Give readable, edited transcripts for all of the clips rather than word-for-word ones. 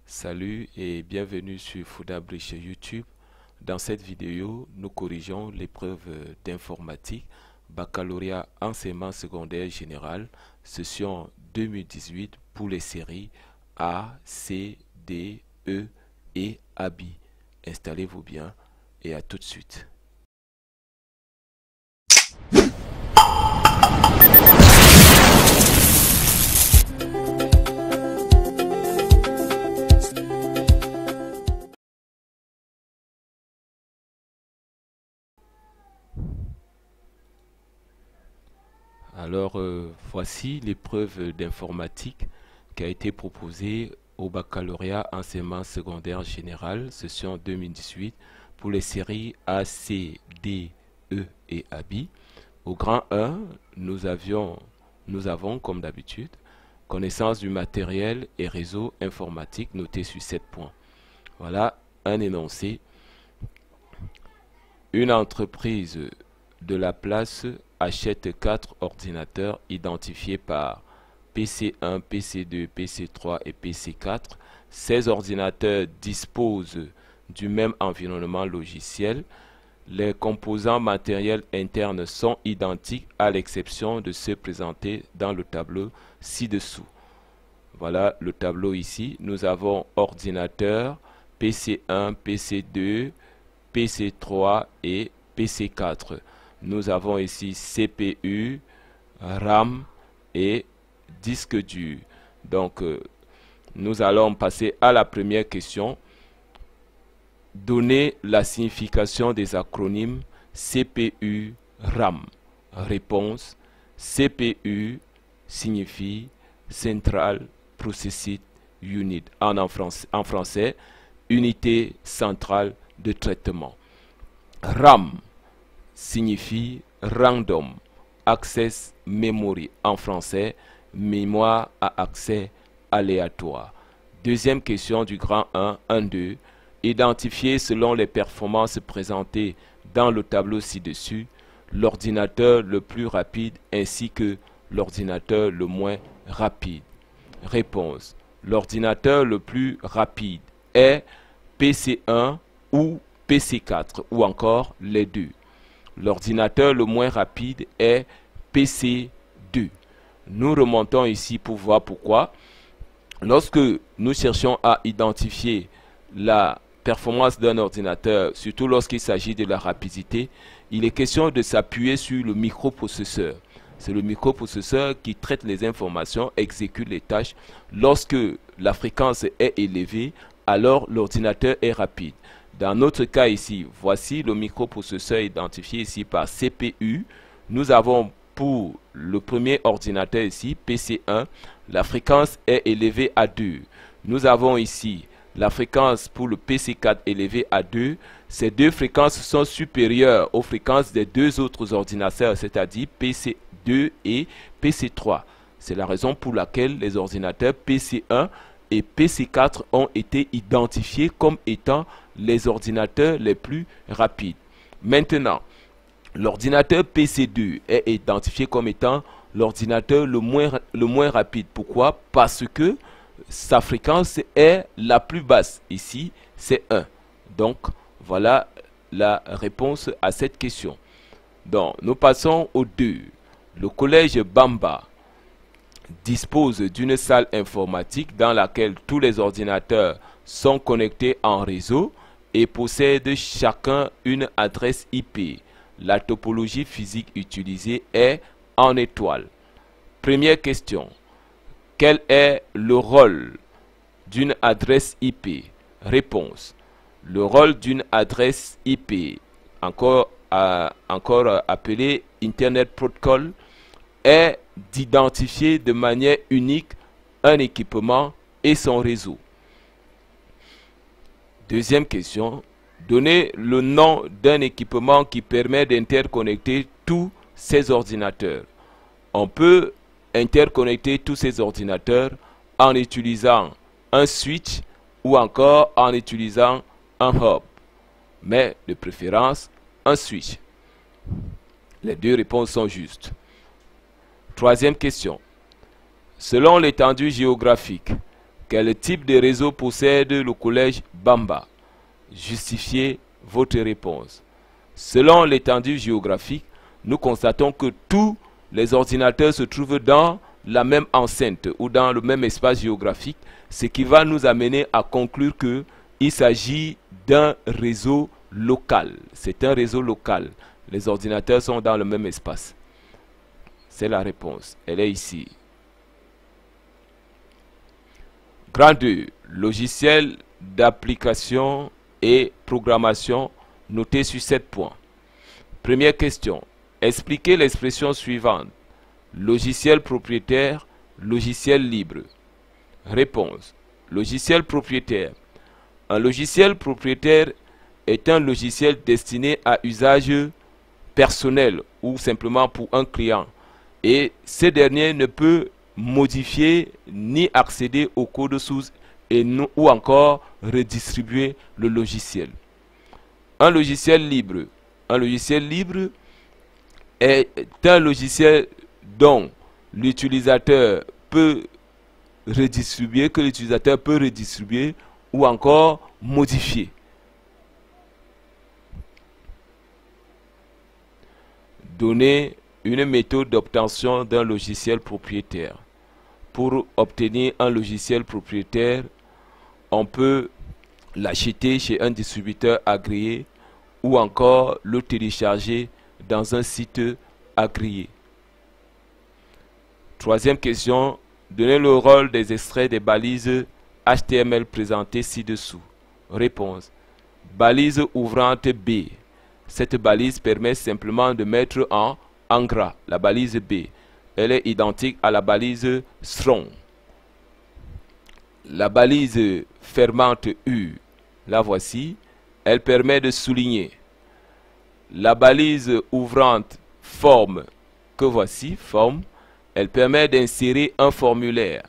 Salut et bienvenue sur Foodabri chez YouTube. Dans cette vidéo, nous corrigeons l'épreuve d'informatique baccalauréat enseignement secondaire général session 2018 pour les séries A, C, D, E et AB. Installez-vous bien et à tout de suite. Alors, voici l'épreuve d'informatique qui a été proposée au baccalauréat enseignement secondaire général, session 2018, pour les séries A, C, D, E et AB. Au grand 1, nous avons, comme d'habitude, connaissance du matériel et réseau informatique noté sur 7 points. Voilà un énoncé. Une entreprise de la place achète 4 ordinateurs identifiés par PC1, PC2, PC3 et PC4. Ces ordinateurs disposent du même environnement logiciel. Les composants matériels internes sont identiques à l'exception de ceux présentés dans le tableau ci-dessous. Voilà le tableau ici. Nous avons ordinateur PC1, PC2, PC3 et PC4. Nous avons ici CPU, RAM et disque dur. Donc, nous allons passer à la première question. Donnez la signification des acronymes CPU, RAM. Réponse: CPU signifie Central Processing Unit. En français, unité centrale de traitement. RAM signifie Random Access Memory. En français, mémoire à accès aléatoire. Deuxième question du grand 1, 1-2. Identifier selon les performances présentées dans le tableau ci-dessus l'ordinateur le plus rapide ainsi que l'ordinateur le moins rapide. Réponse: l'ordinateur le plus rapide est PC1 ou PC4 ou encore les deux. L'ordinateur le moins rapide est PC2. Nous remontons ici pour voir pourquoi. Lorsque nous cherchons à identifier la performance d'un ordinateur, surtout lorsqu'il s'agit de la rapidité, il est question de s'appuyer sur le microprocesseur. C'est le microprocesseur qui traite les informations, exécute les tâches. Lorsque la fréquence est élevée, alors l'ordinateur est rapide. Dans notre cas ici, voici le microprocesseur identifié ici par CPU. Nous avons pour le premier ordinateur ici, PC1, la fréquence est élevée à 2. Nous avons ici la fréquence pour le PC4 élevée à 2. Ces deux fréquences sont supérieures aux fréquences des deux autres ordinateurs, c'est-à-dire PC2 et PC3. C'est la raison pour laquelle les ordinateurs PC1 et PC4 ont été identifiés comme étant les ordinateurs les plus rapides. Maintenant, l'ordinateur PC2 est identifié comme étant l'ordinateur le moins rapide. Pourquoi? Parce que sa fréquence est la plus basse. Ici, c'est 1. Donc, voilà la réponse à cette question. Donc, nous passons au 2. Le collège Bamba dispose d'une salle informatique dans laquelle tous les ordinateurs sont connectés en réseau et possèdent chacun une adresse IP. La topologie physique utilisée est en étoile. Première question. Quel est le rôle d'une adresse IP? Réponse: le rôle d'une adresse IP, encore appelée Internet Protocol, est d'identifier de manière unique un équipement et son réseau. Deuxième question. Donnez le nom d'un équipement qui permet d'interconnecter tous ces ordinateurs. On peut interconnecter tous ces ordinateurs en utilisant un switch ou encore en utilisant un hub, mais de préférence un switch. Les deux réponses sont justes. Troisième question. Selon l'étendue géographique, Quel type de réseau possède le collège Bamba? Justifiez votre réponse. Selon l'étendue géographique, nous constatons que tous les ordinateurs se trouvent dans la même enceinte ou dans le même espace géographique, ce qui va nous amener à conclure qu'il s'agit d'un réseau local. C'est un réseau local. Les ordinateurs sont dans le même espace. C'est la réponse. Elle est ici. Grand 2. Logiciel d'application et programmation noté sur 7 points. Première question. Expliquez l'expression suivante. Logiciel propriétaire, logiciel libre. Réponse. Logiciel propriétaire. Un logiciel propriétaire est un logiciel destiné à usage personnel ou simplement pour un client. Et ce dernier ne peut modifier ni accéder au code source ou encore redistribuer le logiciel. Un logiciel libre. Un logiciel libre est un logiciel dont l'utilisateur peut redistribuer, que l'utilisateur peut redistribuer ou encore modifier. Donner une méthode d'obtention d'un logiciel propriétaire. Pour obtenir un logiciel propriétaire, on peut l'acheter chez un distributeur agréé ou encore le télécharger dans un site agréé. Troisième question, donnez le rôle des extraits des balises HTML présentées ci-dessous. Réponse. Balise ouvrante B. Cette balise permet simplement de mettre en gras la balise B. Elle est identique à la balise strong. La balise fermante U, la voici, elle permet de souligner. La balise ouvrante forme, que voici, forme, elle permet d'insérer un formulaire.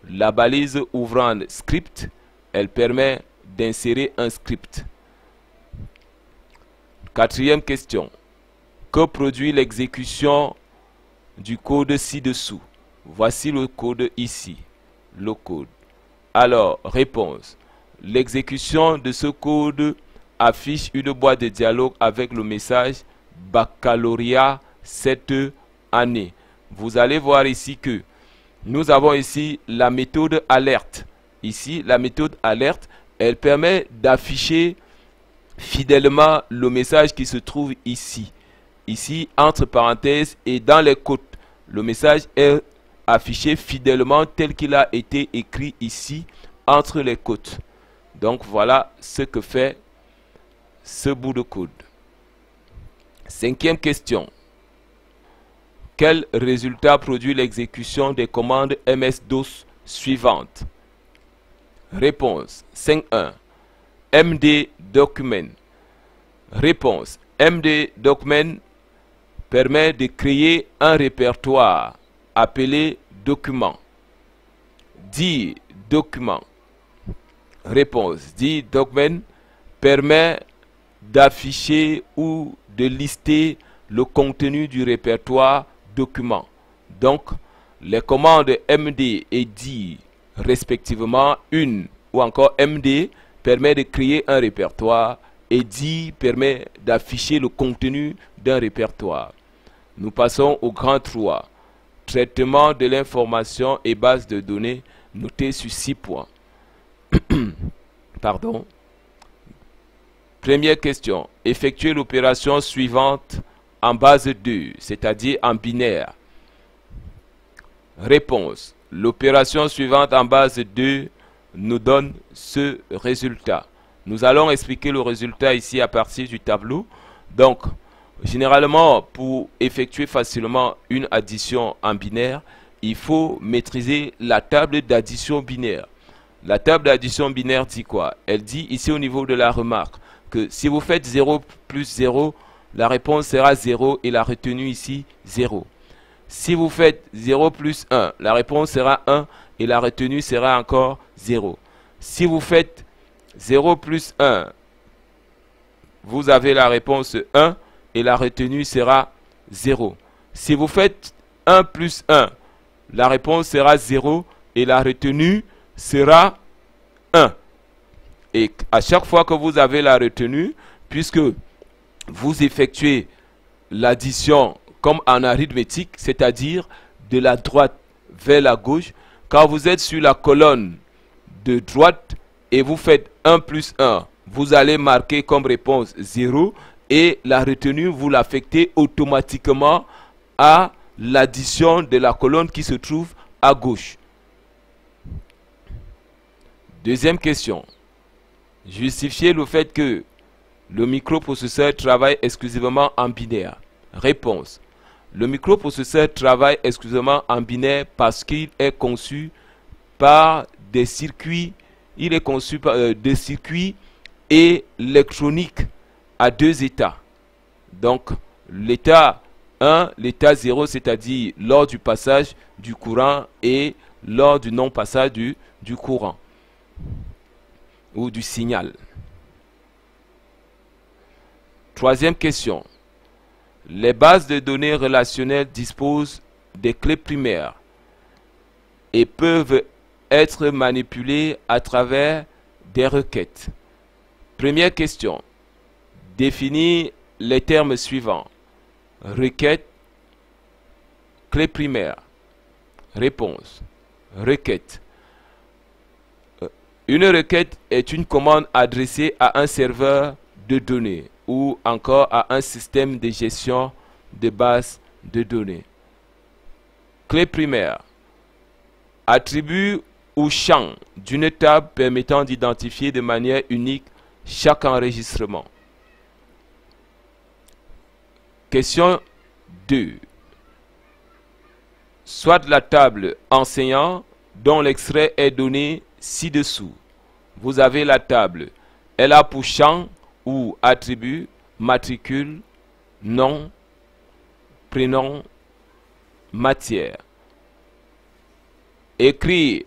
La balise ouvrante script, elle permet d'insérer un script. Quatrième question. Que produit l'exécution du code ci-dessous? Voici le code ici. Le code. Alors, réponse. L'exécution de ce code affiche une boîte de dialogue avec le message baccalauréat cette année. Vous allez voir ici que nous avons ici la méthode alerte. Ici, la méthode alerte, elle permet d'afficher fidèlement le message qui se trouve ici. Ici, entre parenthèses et dans les côtes. Le message est affiché fidèlement tel qu'il a été écrit ici, entre les côtes. Donc, voilà ce que fait ce bout de code. Cinquième question. Quel résultat produit l'exécution des commandes MS-DOS suivantes? Réponse 5.1. MD Document. Réponse. MD Document permet de créer un répertoire appelé document. Dit document. Réponse. Dit document permet d'afficher ou de lister le contenu du répertoire document. Donc, les commandes MD et dit respectivement, une ou encore MD permet de créer un répertoire et dit permet d'afficher le contenu d'un répertoire. Nous passons au grand 3. Traitement de l'information et base de données noté sur 6 points. Pardon. Première question. Effectuez l'opération suivante en base 2, c'est-à-dire en binaire. Réponse. L'opération suivante en base 2 nous donne ce résultat. Nous allons expliquer le résultat ici à partir du tableau. Donc, généralement, pour effectuer facilement une addition en binaire, il faut maîtriser la table d'addition binaire. La table d'addition binaire dit quoi? Elle dit ici au niveau de la remarque que si vous faites 0 plus 0, la réponse sera 0 et la retenue ici 0. Si vous faites 0 plus 1, la réponse sera 1 et la retenue sera encore 0. Si vous faites 0 plus 1, vous avez la réponse 1 et la retenue sera 0. Si vous faites 1 plus 1, la réponse sera 0 et la retenue sera 1. Et à chaque fois que vous avez la retenue, puisque vous effectuez l'addition comme en arithmétique, c'est-à-dire de la droite vers la gauche, quand vous êtes sur la colonne de droite et vous faites 1 plus 1, vous allez marquer comme réponse 0 et la retenue, vous l'affectez automatiquement à l'addition de la colonne qui se trouve à gauche. Deuxième question. Justifiez le fait que le microprocesseur travaille exclusivement en binaire. Réponse. Le microprocesseur travaille exclusivement en binaire parce qu'il est conçu par des circuits, des circuits électroniques à 2 états. Donc, l'état 1, l'état 0, c'est-à-dire lors du passage du courant et lors du non-passage du courant ou du signal. Troisième question. Les bases de données relationnelles disposent des clés primaires et peuvent être manipulées à travers des requêtes. Première question. Définis les termes suivants. Requête, clé primaire. Réponse. Requête. Une requête est une commande adressée à un serveur de données ou encore à un système de gestion de base de données. Clé primaire. Attribut ou champ d'une table permettant d'identifier de manière unique chaque enregistrement. Question 2. Soit la table enseignant dont l'extrait est donné ci-dessous. Vous avez la table. Elle a pour champ ou attribut matricule, nom, prénom, matière. Écrit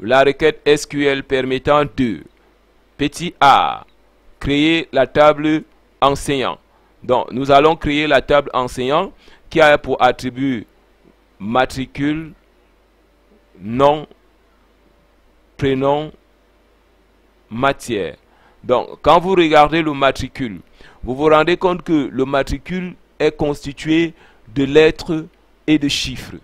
la requête SQL permettant de petit a créer la table enseignant. Donc nous allons créer la table enseignant qui a pour attribut matricule, nom, prénom, matière. Donc, quand vous regardez le matricule, vous vous rendez compte que le matricule est constitué de lettres et de chiffres.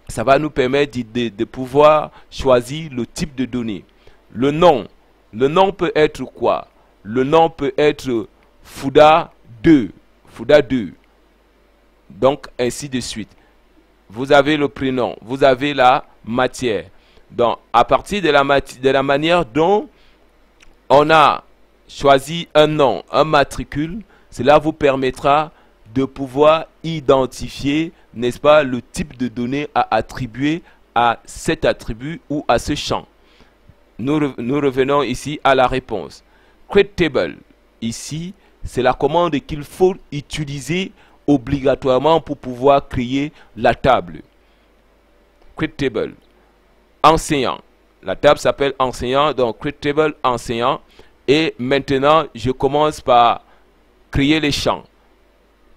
Ça va nous permettre de pouvoir choisir le type de données. Le nom peut être quoi? Le nom peut être Fouda 2, Fouda 2. Donc, ainsi de suite. Vous avez le prénom, vous avez la matière. Donc, à partir de la manière dont on a choisi un nom, un matricule, cela vous permettra de pouvoir identifier, n'est-ce pas, le type de données à attribuer à cet attribut ou à ce champ. Nous revenons ici à la réponse. Create table, ici, c'est la commande qu'il faut utiliser obligatoirement pour pouvoir créer la table. Create table. Enseignant. La table s'appelle enseignant, donc create table enseignant. Et maintenant, je commence par créer les champs.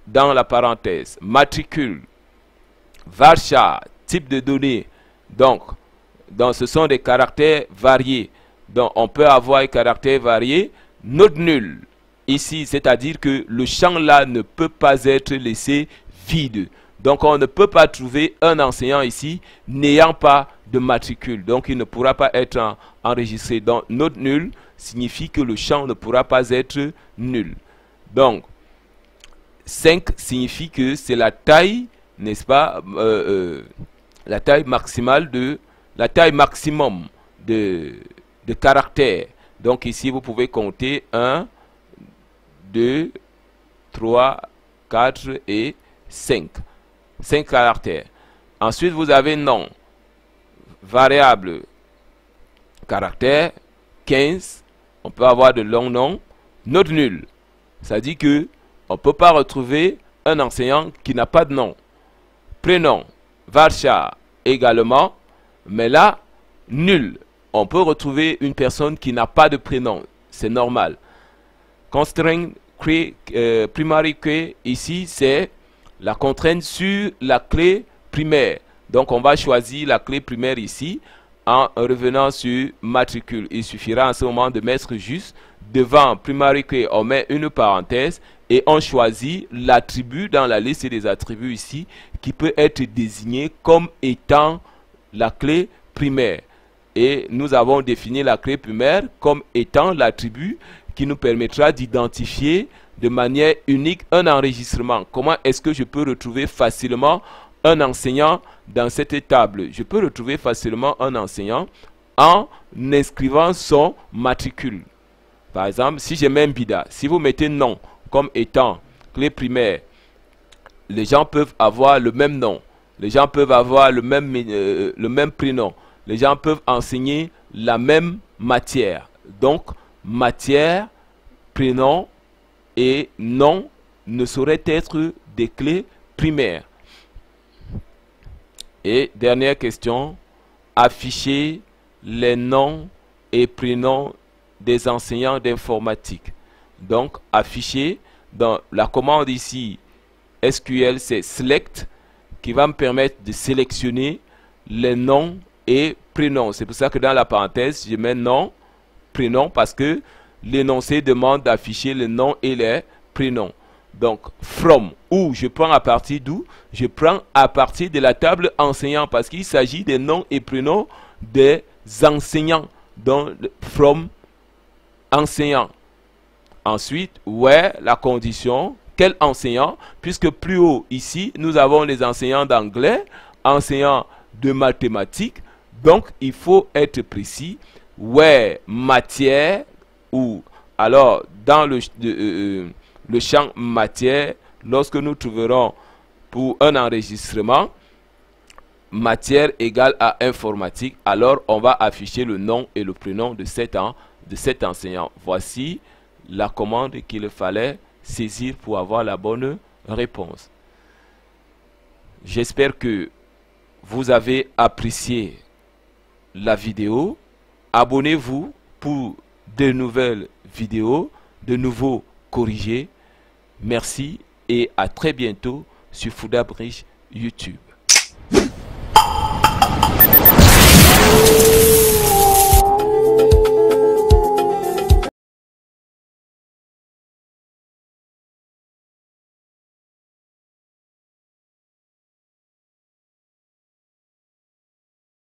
Dans la parenthèse, matricule, varchar, type de données. Donc, ce sont des caractères variés. Donc, on peut avoir des caractères variés. Note nulle. Ici, c'est-à-dire que le champ là ne peut pas être laissé vide. Donc, on ne peut pas trouver un enseignant ici n'ayant pas de matricule. Donc, il ne pourra pas être enregistré. Donc, note nulle signifie que le champ ne pourra pas être nul. Donc, 5 signifie que c'est la taille, n'est-ce pas, la taille maximale la taille maximum de caractères. Donc, ici, vous pouvez compter 1, 2, 3, 4 et 5. 5 caractères. Ensuite, vous avez nom, variable, caractère, 15. On peut avoir de longs noms. Note nulle. Ça dit que on ne peut pas retrouver un enseignant qui n'a pas de nom. Prénom, varchar également. Mais là, nul. On peut retrouver une personne qui n'a pas de prénom. C'est normal. Constraint primary key, ici, c'est la contrainte sur la clé primaire. Donc, on va choisir la clé primaire ici. en revenant sur matricule. Il suffira en ce moment de mettre juste devant primary key, on met une parenthèse et on choisit l'attribut dans la liste des attributs ici qui peut être désigné comme étant la clé primaire. Et nous avons défini la clé primaire comme étant l'attribut qui nous permettra d'identifier de manière unique un enregistrement. Comment est-ce que je peux retrouver facilement un enseignant dans cette table? Je peux retrouver facilement un enseignant en inscrivant son matricule. Par exemple, si je mets Mbida, si vous mettez nom comme étant clé primaire, les gens peuvent avoir le même nom, les gens peuvent avoir le même prénom, les gens peuvent enseigner la même matière. Donc, matière, prénom et nom ne sauraient être des clés primaires. Et dernière question, afficher les noms et prénoms des enseignants d'informatique. Donc, afficher dans la commande ici, SQL, c'est select, qui va me permettre de sélectionner les noms et prénoms. C'est pour ça que dans la parenthèse, je mets nom, prénom, parce que l'énoncé demande d'afficher les noms et les prénoms. Donc, from, où je prends à partir d'où? Je prends à partir de la table enseignant, parce qu'il s'agit des noms et prénoms des enseignants. Donc, from, enseignant. Ensuite, where, la condition, quel enseignant? Puisque plus haut, ici, nous avons les enseignants d'anglais, enseignants de mathématiques. Donc, il faut être précis. Where, matière, ou alors, dans le champ matière, lorsque nous trouverons pour un enregistrement, matière égale à informatique, alors on va afficher le nom et le prénom de cet enseignant. Voici la commande qu'il fallait saisir pour avoir la bonne réponse. J'espère que vous avez apprécié la vidéo. Abonnez-vous pour de nouvelles vidéos, de nouveaux corrigés. Merci et à très bientôt sur Fouda Bridge YouTube.